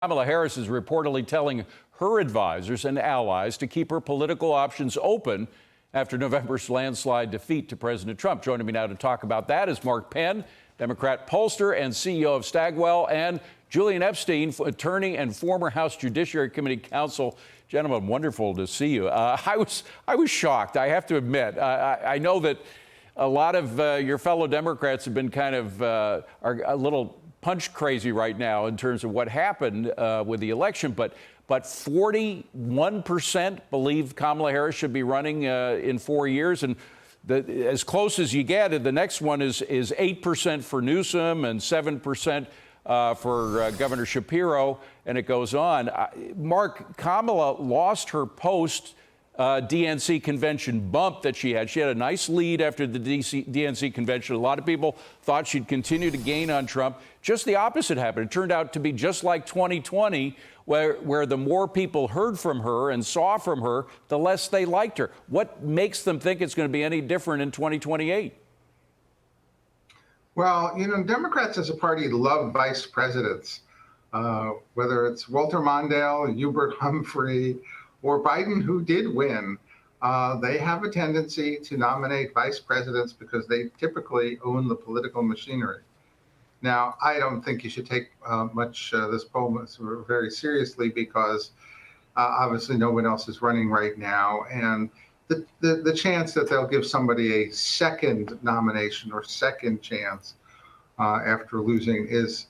Kamala Harris is reportedly telling her advisors and allies to keep her political options open after November's landslide defeat to President Trump. Joining me now to talk about that is Mark Penn, Democrat pollster and CEO of Stagwell, and Julian Epstein, attorney and former House Judiciary Committee counsel. Gentlemen, wonderful to see you. I was shocked, I have to admit. I know that a lot of your fellow Democrats have been kind of are a little punch crazy right now in terms of what happened with the election, but 41% believe Kamala Harris should be running in 4 years, and as close as you get, the next one is 8% for Newsom and 7% for Governor Shapiro, and it goes on. Mark, Kamala lost her post DNC convention bump that she had. She had a nice lead after the DNC convention. A lot of people thought she'd continue to gain on Trump. Just the opposite happened. It turned out to be just like 2020, where the more people heard from her and saw from her, the less they liked her. What makes them think it's going to be any different in 2028? Well, you know, Democrats as a party love vice presidents, whether it's Walter Mondale, Hubert Humphrey, or Biden, who did win. They have a tendency to nominate vice presidents because they typically own the political machinery. Now, I don't think you should take this poll very seriously because obviously no one else is running right now. And the chance that they'll give somebody a second nomination or second chance after losing is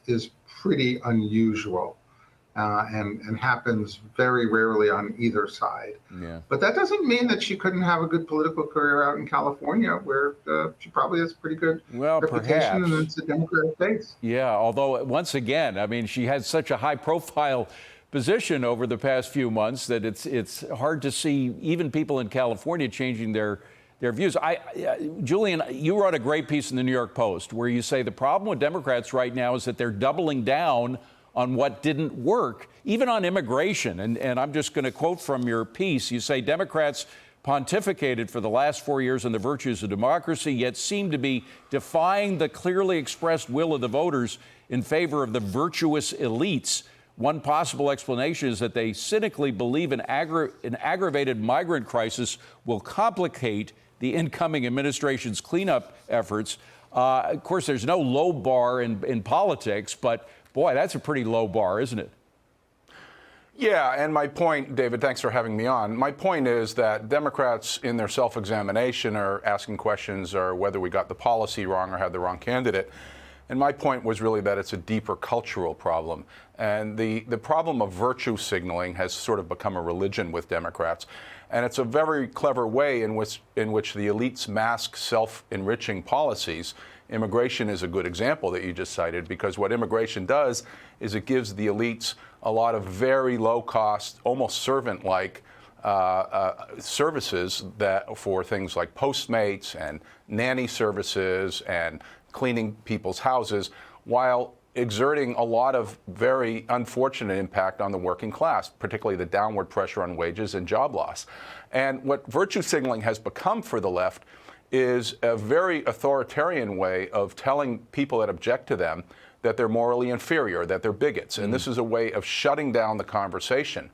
pretty unusual. And happens very rarely on either side. Yeah. But that doesn't mean that she couldn't have a good political career out in California, where she probably has a pretty good reputation, and it's a Democratic base. Yeah, although once again, I mean, she had such a high-profile position over the past few months that it's hard to see even people in California changing their views. Julian, you wrote a great piece in the New York Post where you say the problem with Democrats right now is that they're doubling down on what didn't work, even on immigration. And I'm just going to quote from your piece. You say Democrats pontificated for the last 4 years on the virtues of democracy, yet seem to be defying the clearly expressed will of the voters in favor of the virtuous elites. One possible explanation is that they cynically believe an aggravated migrant crisis will complicate the incoming administration's cleanup efforts. Of course, there's no low bar in politics, but boy, that's a pretty low bar, isn't it? Yeah, and my point, David, thanks for having me on. My point is that Democrats in their self-examination are asking questions or whether we got the policy wrong or had the wrong candidate. And my point was really that it's a deeper cultural problem. And the problem of virtue signaling has sort of become a religion with Democrats. And it's a very clever way in which the elites mask self-enriching policies. Immigration is a good example that you just cited, because what immigration does is it gives the elites a lot of very low-cost, almost servant-like services that for things like Postmates and nanny services and cleaning people's houses, while exerting a lot of very unfortunate impact on the working class, particularly the downward pressure on wages and job loss. And what virtue signaling has become for the left is a very authoritarian way of telling people that object to them that they're morally inferior, that they're bigots. And this is a way of shutting down the conversation.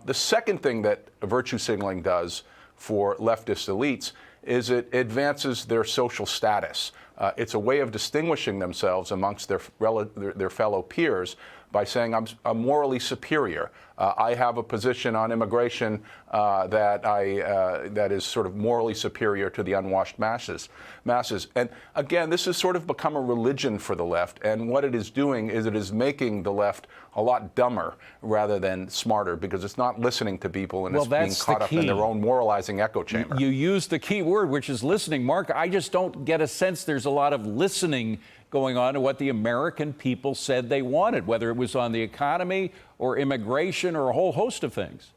The second thing that virtue signaling does for leftist elites is it advances their social status. It's a way of distinguishing themselves amongst their fellow peers by saying, I'm morally superior. I have a position on immigration that is sort of morally superior to the unwashed masses. And again, this has sort of become a religion for the left. And what it is doing is it is making the left a lot dumber rather than smarter, because it's not listening to people and it's being caught up in their own moralizing echo chamber. You use the key word, which is listening. Mark, I just don't get a sense there's a lot of listening going on to what the American people said they wanted, whether it was on the economy or immigration or a whole host of things.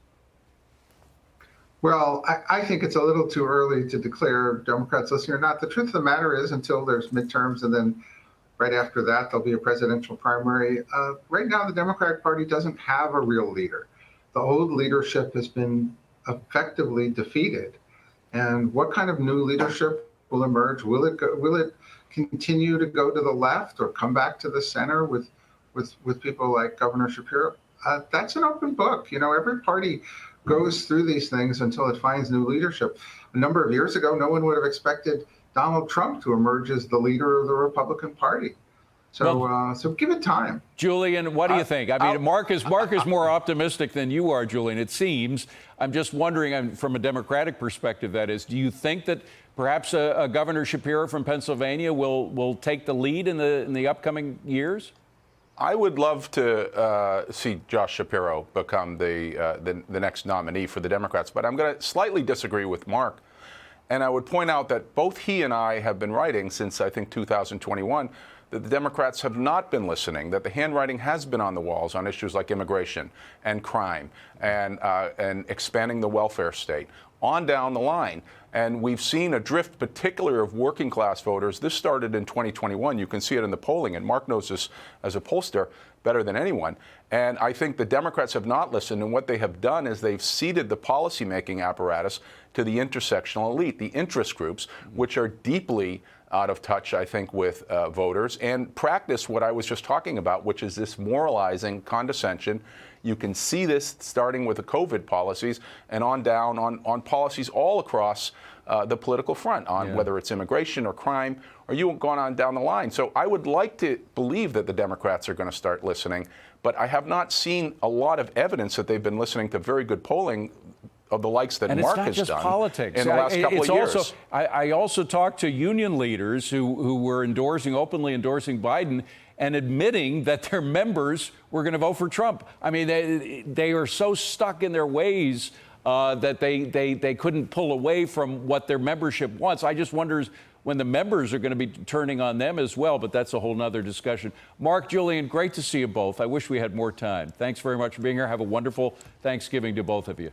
Well, I think it's a little too early to declare Democrats listening or not. The truth of the matter is, until there's midterms and then right after that, there'll be a presidential primary. Right now, the Democratic Party doesn't have a real leader. The old leadership has been effectively defeated. And what kind of new leadership will emerge? Will it continue to go to the left or come back to the center with people like Governor Shapiro? that's an open book. Every party goes through these things until it finds new leadership. A number of years ago, no one would have expected Donald Trump to emerge as the leader of the Republican Party. So give it time. Julian, what do you think? I mean, Mark is more optimistic than you are, Julian, it seems. I'm just wondering, from a Democratic perspective, that is, do you think that perhaps a Governor Shapiro from Pennsylvania will take the lead in the upcoming years? I would love to see Josh Shapiro become the next nominee for the Democrats, but I'm going to slightly disagree with Mark. And I would point out that both he and I have been writing since, I think, 2021, that the Democrats have not been listening, that the handwriting has been on the walls on issues like immigration and crime and expanding the welfare state, on down the line. And we've seen a drift, particularly of working class voters. This started in 2021. You can see it in the polling, and Mark knows this as a pollster better than anyone. And I think the Democrats have not listened, and what they have done is they've ceded the policymaking apparatus to the intersectional elite, the interest groups, which are deeply out of touch, I think, with voters, and practice what I was just talking about, which is this moralizing condescension. You can see this starting with the COVID policies and on down on policies all across the political front, on whether it's immigration or crime, or you gone on down the line. So I would like to believe that the Democrats are going to start listening, but I have not seen a lot of evidence that they've been listening to very good polling of the likes that Mark has done politics. in the last couple of years. I also talked to union leaders who were openly endorsing Biden and admitting that their members were going to vote for Trump. I mean, they are so stuck in their ways that they couldn't pull away from what their membership wants. I just wonder when the members are going to be turning on them as well, but that's a whole nother discussion. Mark, Julian, great to see you both. I wish we had more time. Thanks very much for being here. Have a wonderful Thanksgiving to both of you.